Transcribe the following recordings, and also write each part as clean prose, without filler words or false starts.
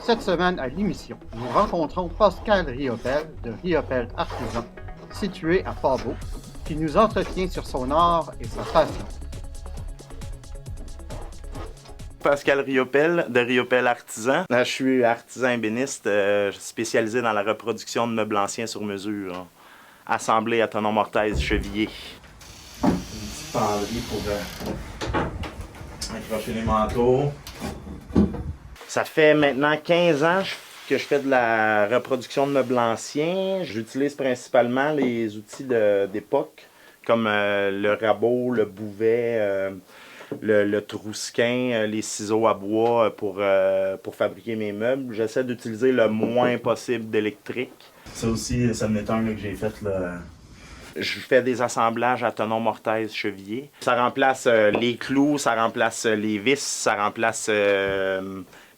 Cette semaine à l'émission, nous rencontrons Pascal Riopel de Riopel Artisan, situé à Pabot, qui nous entretient sur son art et sa passion. Pascal Riopel de Riopel Artisan. Je suis artisan ébéniste spécialisé dans la reproduction de meubles anciens sur mesure, assemblés à Tonon Mortaise Chevillier. Une petite penderie pour accrocher les manteaux. Ça fait maintenant 15 ans que je fais de la reproduction de meubles anciens. J'utilise principalement les outils d'époque, comme le rabot, le bouvet, le trousquin, les ciseaux à bois pour fabriquer mes meubles. J'essaie d'utiliser le moins possible d'électrique. Ça aussi, ça m'est un que j'ai fait là. Je fais des assemblages à Tonon Mortaise Chevillier. Ça remplace les clous, ça remplace les vis, ça remplace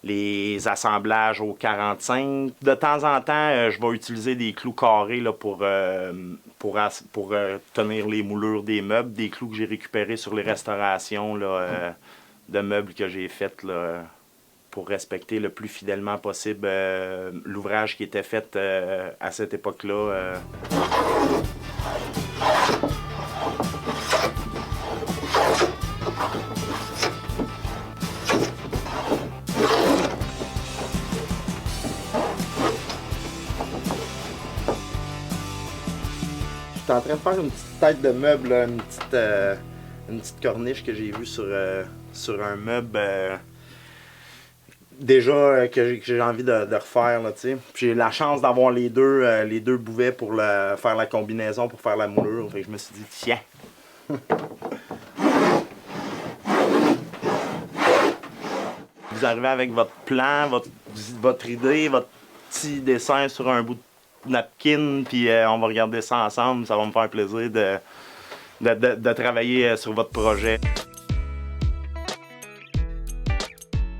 les assemblages au 45. De temps en temps, je vais utiliser des clous carrés là, pour tenir les moulures des meubles, des clous que j'ai récupérés sur les restaurations là, de meubles que j'ai faites là, pour respecter le plus fidèlement possible l'ouvrage qui était fait à cette époque-là. Je suis en train de faire une petite tête de meuble, là, une petite corniche que j'ai vue sur un meuble déjà que j'ai envie de refaire. J'ai la chance d'avoir les deux bouvets pour faire la combinaison, pour faire la moulure. Fait que je me suis dit, tiens! Vous arrivez avec votre plan, votre idée, votre petit dessin sur un bout de napkin, puis on va regarder ça ensemble. Ça va me faire plaisir de travailler sur votre projet.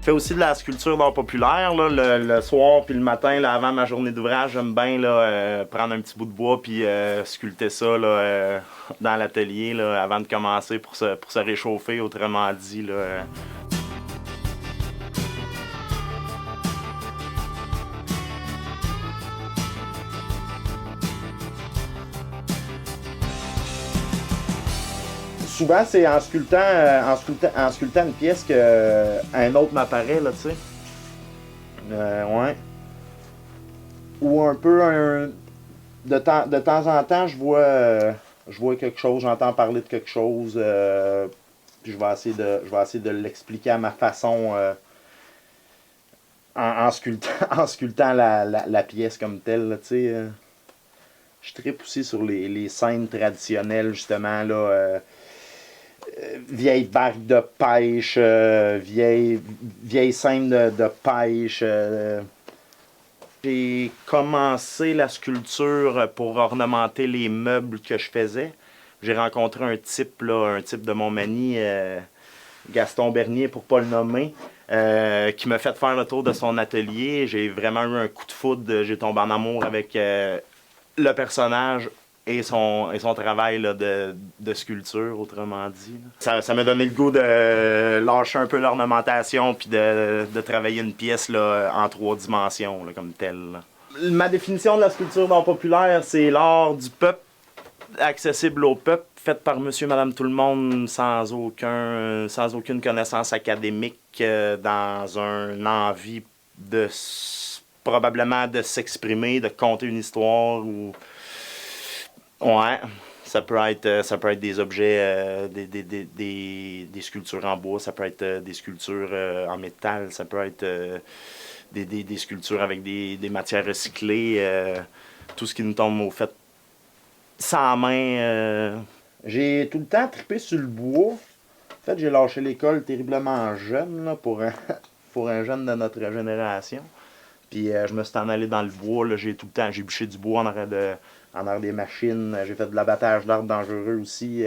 Je fais aussi de la sculpture d'art populaire. Là, le soir puis le matin, là, avant ma journée d'ouvrage, j'aime bien prendre un petit bout de bois puis sculpter ça là, dans l'atelier là, avant de commencer pour se réchauffer, autrement dit. Là. Souvent, c'est en sculptant une pièce qu'un autre m'apparaît, là, tu sais. Ouais. Ou un peu, de temps en temps, je vois quelque chose, j'entends parler de quelque chose, puis je vais essayer de l'expliquer à ma façon en sculptant la pièce comme telle, là, tu sais. Je tripe aussi sur les scènes traditionnelles, justement, là. Vieilles barques de pêche, vieilles scènes de pêche. J'ai commencé la sculpture pour ornementer les meubles que je faisais. J'ai rencontré un type de Montmagny, Gaston Bernier pour pas le nommer, qui m'a fait faire le tour de son atelier. J'ai vraiment eu un coup de foudre, j'ai tombé en amour avec le personnage et son travail là, de sculpture, autrement dit. Ça m'a donné le goût de lâcher un peu l'ornementation puis de travailler une pièce là, en 3 dimensions, là, comme telle. Là. Ma définition de la sculpture d'art populaire, c'est l'art du peuple, accessible au peuple, fait par monsieur, madame, tout le monde, sans aucune connaissance académique, dans une envie probablement de s'exprimer, de conter une histoire ou... Ouais, ça peut être des objets, des sculptures en bois, ça peut être des sculptures en métal, ça peut être des sculptures avec des matières recyclées, tout ce qui nous tombe au fait sans main. J'ai tout le temps trippé sur le bois. En fait, j'ai lâché l'école terriblement jeune là, pour un jeune de notre génération. Puis je me suis en allé dans le bois, là, j'ai bûché du bois en arrière des machines, j'ai fait de l'abattage d'arbres dangereux aussi.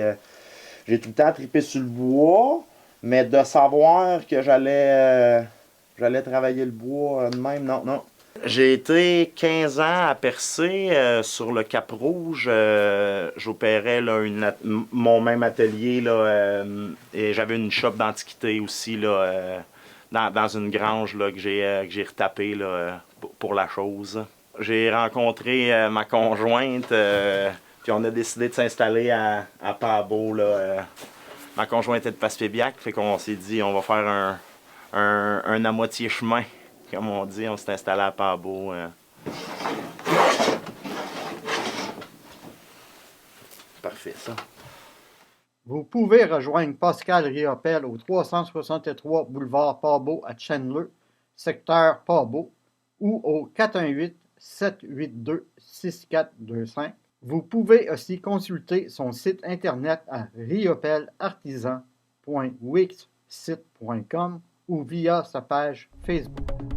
J'ai tout le temps trippé sur le bois, mais de savoir que j'allais travailler le bois de même, non. J'ai été 15 ans à percer sur le Cap-Rouge. J'opérais là, mon même atelier là, et j'avais une shop d'antiquité aussi là, dans une grange là, que j'ai retapée là, pour la chose. J'ai rencontré ma conjointe, puis on a décidé de s'installer à Pabo. Là, ma conjointe est de Passepébiac, fait qu'on s'est dit on va faire un à moitié chemin, comme on dit. On s'est installé à Pabo. Parfait, ça. Vous pouvez rejoindre Pascal Riopel au 363 boulevard Pabo à Chandler, secteur Pabo, ou au 418-782-6425. Vous pouvez aussi consulter son site internet à riopelartisan.wixsite.com ou via sa page Facebook.